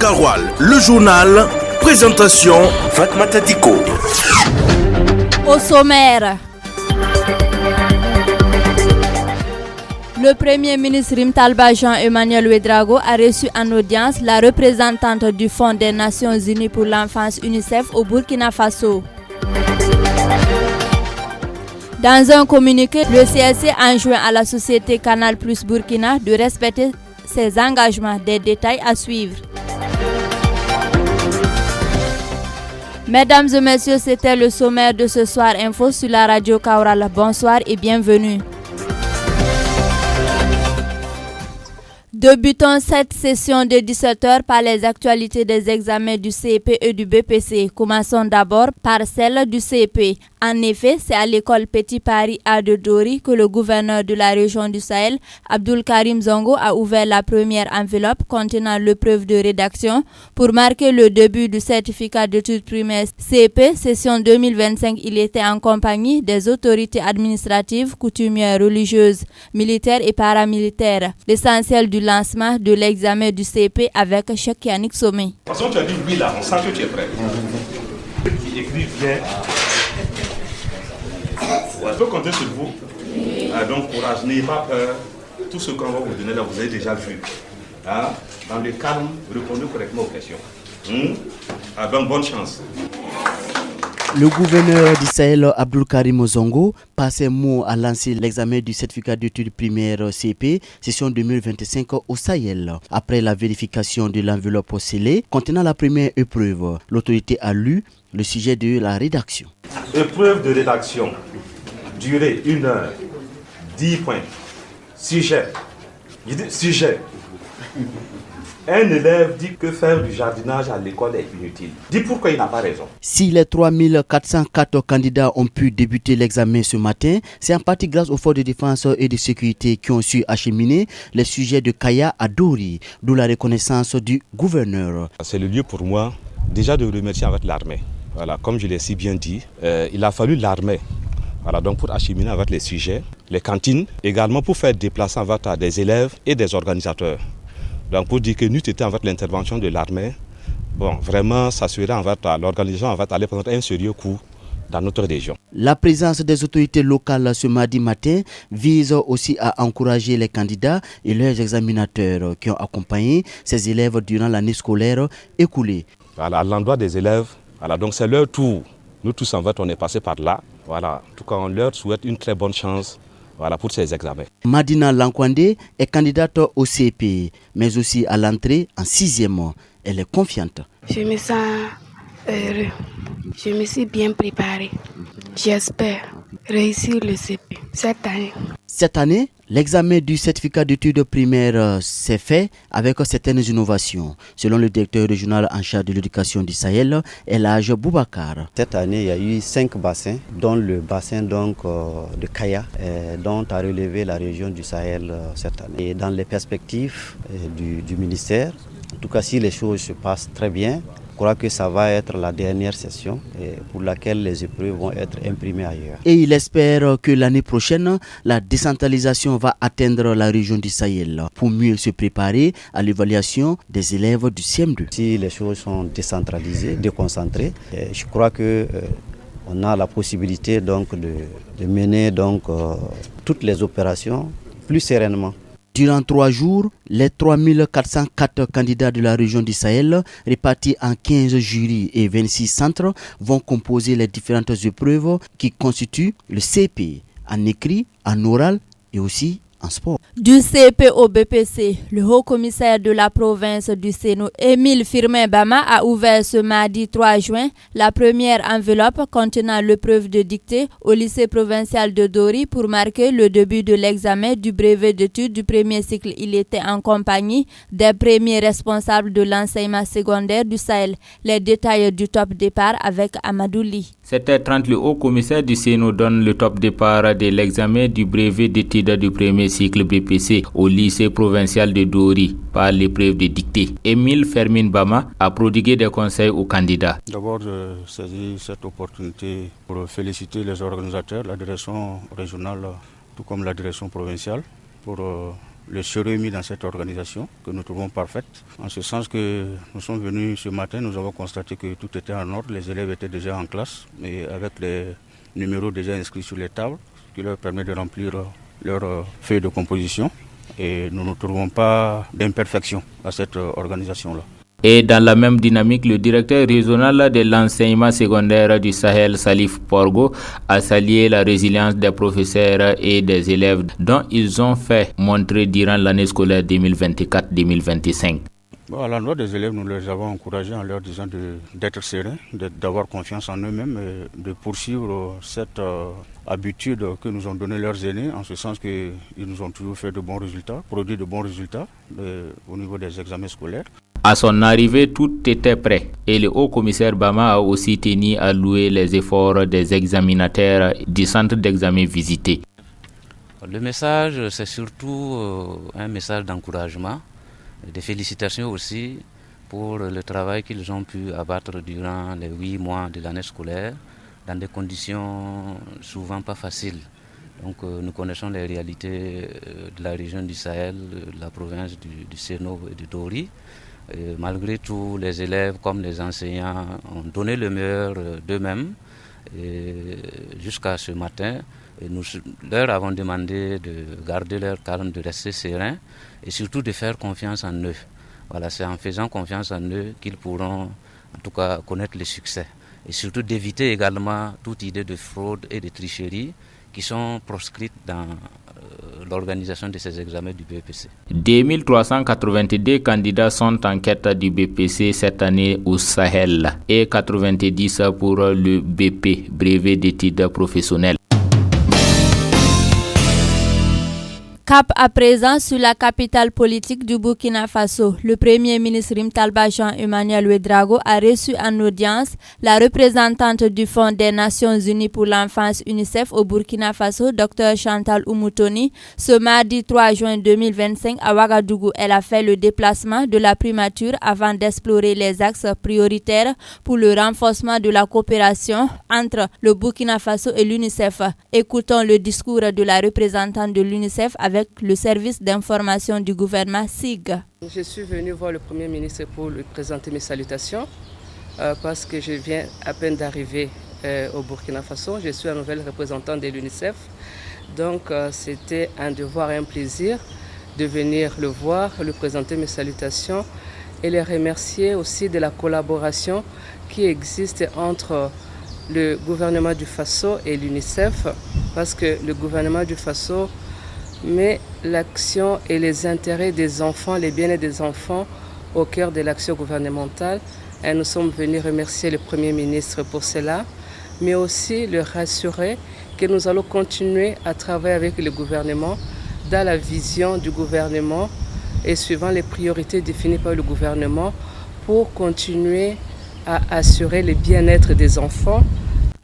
Karoual, le journal, présentation Fatmata Diko. Au sommaire, le Premier ministre Rimtalba Jean-Emmanuel Ouedraogo a reçu en audience la représentante du Fonds des Nations Unies pour l'enfance UNICEF au Burkina Faso. Dans un communiqué, le CSC enjoint à la société Canal Plus Burkina de respecter ses engagements. Des détails à suivre. Mesdames et messieurs, c'était le sommaire de ce soir info sur la radio Kaoural. Bonsoir et bienvenue. Débutons cette session de 17h par les actualités des examens du CEP et du BPC. Commençons d'abord par celle du CEP. En effet, c'est à l'école Petit Paris A de Dori que le gouverneur de la région du Sahel, Abdul Karim Zongo, a ouvert la première enveloppe contenant l'épreuve de rédaction pour marquer le début du certificat d'études primaires CEP session 2025. Il était en compagnie des autorités administratives, coutumières, religieuses, militaires et paramilitaires. L'essentiel du lancement de l'examen du CEP avec Cheikh Yannick Somé. De toute façon, tu as dit oui là, on sent que tu es prêt. Qui écrit bien. Je peux compter sur vous. Donc courage, n'ayez pas peur. Tout ce qu'on va vous donner là, vous avez déjà vu. Dans le calme, répondez correctement aux questions. Donc bonne chance. Le gouverneur du Sahel, Abdul Karim Zongo, par ses mots a lancé l'examen du certificat d'études primaires CP, session 2025 au Sahel. Après la vérification de l'enveloppe scellée contenant la première épreuve, l'autorité a lu le sujet de la rédaction. Épreuve de rédaction, durée 1 heure, 10 points. Sujet. Un élève dit que faire du jardinage à l'école est inutile. Dis pourquoi il n'a pas raison. Si les 3404 candidats ont pu débuter l'examen ce matin, c'est en partie grâce aux forces de défense et de sécurité qui ont su acheminer les sujets de Kaya à Dori, d'où la reconnaissance du gouverneur. C'est le lieu pour moi déjà de remercier avec l'armée. Voilà, comme je l'ai si bien dit, il a fallu l'armée. Voilà, donc pour acheminer avec les sujets, les cantines, également pour faire déplacer avec des élèves et des organisateurs. Donc pour dire que nous étions avec l'intervention de l'armée, bon, vraiment s'assurer l'organisation allait prendre un sérieux coup dans notre région. La présence des autorités locales ce mardi matin vise aussi à encourager les candidats et leurs examinateurs qui ont accompagné ces élèves durant l'année scolaire écoulée. Voilà, à l'endroit des élèves, voilà, donc c'est leur tour. Nous tous en fait on est passé par là. Voilà, en tout cas on leur souhaite une très bonne chance. Voilà pour ces examens. Madina Lankwande est candidate au CP, mais aussi à l'entrée en 6e. Elle est confiante. Je me sens heureux. Je me suis bien préparée. J'espère réussir le CP cette année. Cette année, l'examen du certificat d'études primaires s'est fait avec certaines innovations. Selon le directeur régional en charge de l'éducation du Sahel, El Hadj Boubacar. Cette année, il y a eu 5 bassins, dont le bassin de Kaya, dont a relevé la région du Sahel cette année. Et dans les perspectives du ministère, en tout cas si les choses se passent très bien, je crois que ça va être la dernière session pour laquelle les épreuves vont être imprimées ailleurs. Et il espère que l'année prochaine, la décentralisation va atteindre la région du Sahel pour mieux se préparer à l'évaluation des élèves du CM2. Si les choses sont décentralisées, déconcentrées, je crois que on a la possibilité donc de mener toutes les opérations plus sereinement. Durant 3 jours, les 3404 candidats de la région du Sahel, répartis en 15 jurys et 26 centres, vont composer les différentes épreuves qui constituent le CP, en écrit, en oral et aussi en sport. Du CP au BPC, le haut-commissaire de la province du Sénou, Émile Firmin Bama, a ouvert ce mardi 3 juin la première enveloppe contenant l'épreuve de dictée au lycée provincial de Dori pour marquer le début de l'examen du brevet d'études du premier cycle. Il était en compagnie des premiers responsables de l'enseignement secondaire du Sahel. Les détails du top départ avec Amadou Ly. 7h30, le haut-commissaire du Sénou donne le top départ de l'examen du brevet d'études du premier cycle BPC au lycée provincial de Dori par l'épreuve de dictée. Émile Firmin Bama a prodigué des conseils aux candidats. D'abord, je saisis cette opportunité pour féliciter les organisateurs, la direction régionale, tout comme la direction provinciale, pour le sérieux mis dans cette organisation que nous trouvons parfaite. En ce sens que nous sommes venus ce matin, nous avons constaté que tout était en ordre, les élèves étaient déjà en classe et avec les numéros déjà inscrits sur les tables, ce qui leur permet de remplir leur feuille de composition. Et nous ne trouvons pas d'imperfection à cette organisation-là. Et dans la même dynamique, le directeur régional de l'enseignement secondaire du Sahel, Salif Porgo, a salué la résilience des professeurs et des élèves dont ils ont fait montrer durant l'année scolaire 2024-2025. À l'endroit des élèves, nous les avons encouragés en leur disant d'être sereins, d'avoir confiance en eux-mêmes et de poursuivre cette habitude que nous ont donné leurs aînés, en ce sens qu'ils nous ont toujours fait de bons résultats, produit de bons résultats au niveau des examens scolaires. À son arrivée, tout était prêt et le haut-commissaire Bama a aussi tenu à louer les efforts des examinateurs du centre d'examen visité. Le message, c'est surtout un message d'encouragement, des félicitations aussi pour le travail qu'ils ont pu abattre durant les 8 mois de l'année scolaire dans des conditions souvent pas faciles. Donc nous connaissons les réalités de la région du Sahel, de la province du Séno et du Dori. Et malgré tout, les élèves comme les enseignants ont donné le meilleur d'eux-mêmes jusqu'à ce matin. Et nous leur avons demandé de garder leur calme, de rester sereins et surtout de faire confiance en eux. Voilà, c'est en faisant confiance en eux qu'ils pourront en tout cas connaître le succès. Et surtout d'éviter également toute idée de fraude et de tricherie qui sont proscrites dans l'organisation de ces examens du BPC. 2382 candidats sont en quête du BPC cette année au Sahel et 90 pour le BP, brevet d'études professionnelles. Cap à présent sur la capitale politique du Burkina Faso. Le premier ministre Rimtalba Jean-Emmanuel Ouedraogo a reçu en audience la représentante du Fonds des Nations Unies pour l'enfance UNICEF au Burkina Faso, Dr Chantal Oumoutoni, ce mardi 3 juin 2025 à Ouagadougou. Elle a fait le déplacement de la primature avant d'explorer les axes prioritaires pour le renforcement de la coopération entre le Burkina Faso et l'UNICEF. Écoutons le discours de la représentante de l'UNICEF avec le service d'information du gouvernement SIG. Je suis venu voir le Premier ministre pour lui présenter mes salutations parce que je viens à peine d'arriver au Burkina Faso. Je suis un nouvel représentant de l'UNICEF. Donc c'était un devoir et un plaisir de venir le voir, lui présenter mes salutations et les remercier aussi de la collaboration qui existe entre le gouvernement du Faso et l'UNICEF parce que le gouvernement du Faso met l'action et les intérêts des enfants, les bien-être des enfants au cœur de l'action gouvernementale. Et nous sommes venus remercier le Premier ministre pour cela, mais aussi le rassurer que nous allons continuer à travailler avec le gouvernement dans la vision du gouvernement et suivant les priorités définies par le gouvernement pour continuer à assurer le bien-être des enfants.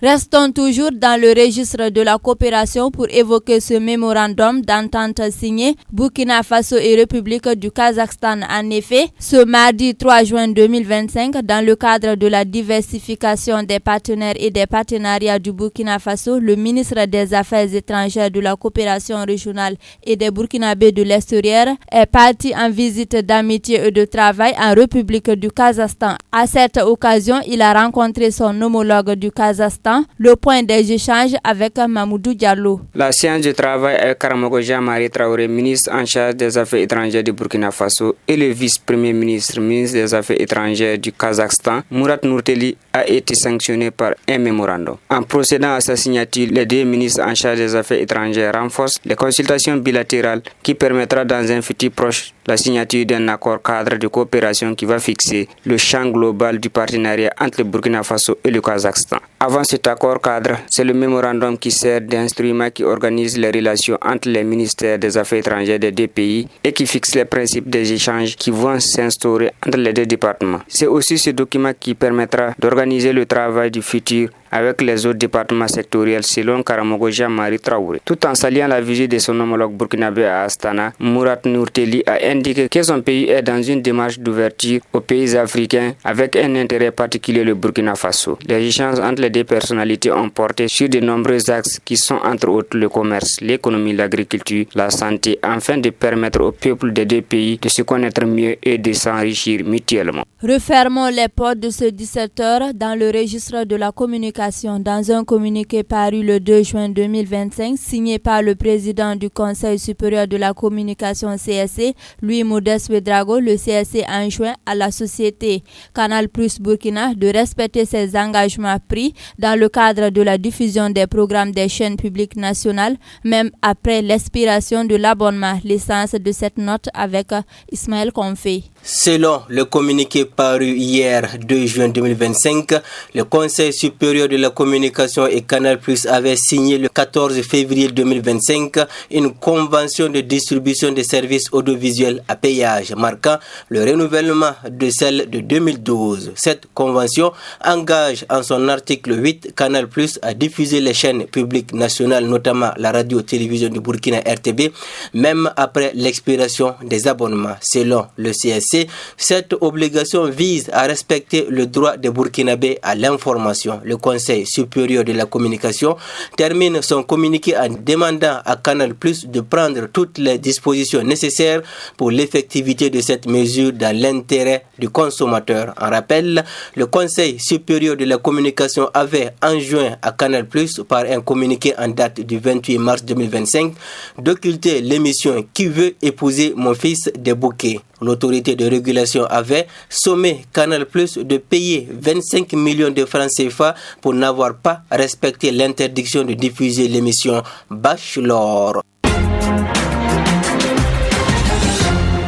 Restons toujours dans le registre de la coopération pour évoquer ce mémorandum d'entente signé Burkina Faso et République du Kazakhstan. En effet, ce mardi 3 juin 2025, dans le cadre de la diversification des partenaires et des partenariats du Burkina Faso, le ministre des Affaires étrangères, de la coopération régionale et des Burkinabés de l'extérieur est parti en visite d'amitié et de travail en République du Kazakhstan. À cette occasion, il a rencontré son homologue du Kazakhstan. Le point des échanges avec Mamoudou Diallo. La séance de travail avec Karamogo Jean-Marie Traoré, ministre en charge des Affaires étrangères du Burkina Faso, et le vice-premier ministre, ministre des Affaires étrangères du Kazakhstan, Murat Nourteli, a été sanctionné par un mémorandum. En procédant à sa signature, les deux ministres en charge des Affaires étrangères renforcent les consultations bilatérales qui permettra dans un futur proche la signature d'un accord cadre de coopération qui va fixer le champ global du partenariat entre le Burkina Faso et le Kazakhstan. Avant cet accord cadre, c'est le mémorandum qui sert d'instrument qui organise les relations entre les ministères des Affaires étrangères des deux pays et qui fixe les principes des échanges qui vont s'instaurer entre les deux départements. C'est aussi ce document qui permettra d'organiser le travail du futur avec les autres départements sectoriels selon Karamogo Jean-Marie Traoré. Tout en saluant la visite de son homologue burkinabé à Astana, Murat Nourteli a indiqué que son pays est dans une démarche d'ouverture aux pays africains avec un intérêt particulier le Burkina Faso. Les échanges entre les deux personnes personnalités ont porté sur de nombreux axes qui sont entre autres le commerce, l'économie, l'agriculture, la santé, afin de permettre au peuple des deux pays de se connaître mieux et de s'enrichir mutuellement. Refermons les portes de ce 17h dans le registre de la communication. Dans un communiqué paru le 2 juin 2025, signé par le président du Conseil supérieur de la communication CSC, Louis Modeste Ouédraogo, le CSC enjoint à la société Canal Plus Burkina de respecter ses engagements pris dans le cadre de la diffusion des programmes des chaînes publiques nationales, même après l'expiration de l'abonnement. L'essence de cette note avec Ismaël Konfé. Selon le communiqué paru hier 2 juin 2025, le Conseil supérieur de la communication et Canal Plus avait signé le 14 février 2025 une convention de distribution des services audiovisuels à péage, marquant le renouvellement de celle de 2012. Cette convention engage en son article 8 Canal Plus à diffuser les chaînes publiques nationales, notamment la radio-télévision du Burkina RTB, même après l'expiration des abonnements. Selon le CSC, cette obligation vise à respecter le droit des Burkinabés à l'information. Le Conseil supérieur de la communication termine son communiqué en demandant à Canal Plus de prendre toutes les dispositions nécessaires pour l'effectivité de cette mesure dans l'intérêt du consommateur. En rappel, le Conseil supérieur de la communication avait enjoint à Canal Plus par un communiqué en date du 28 mars 2025 d'occulter l'émission Qui veut épouser mon fils des bouquets. L'autorité de régulation avait sommé Canal Plus de payer 25 millions de francs CFA pour n'avoir pas respecté l'interdiction de diffuser l'émission Bachelor.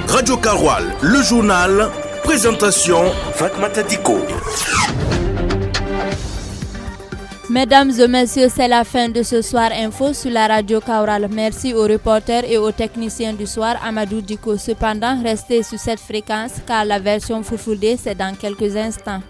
Radio Karoual, le journal, présentation Fatmata Diko. Mesdames et messieurs, c'est la fin de ce Soir Info sur la radio Kaoural. Merci aux reporters et aux techniciens du soir, Amadou Diko. Cependant, restez sur cette fréquence car la version Foufoudé, c'est dans quelques instants.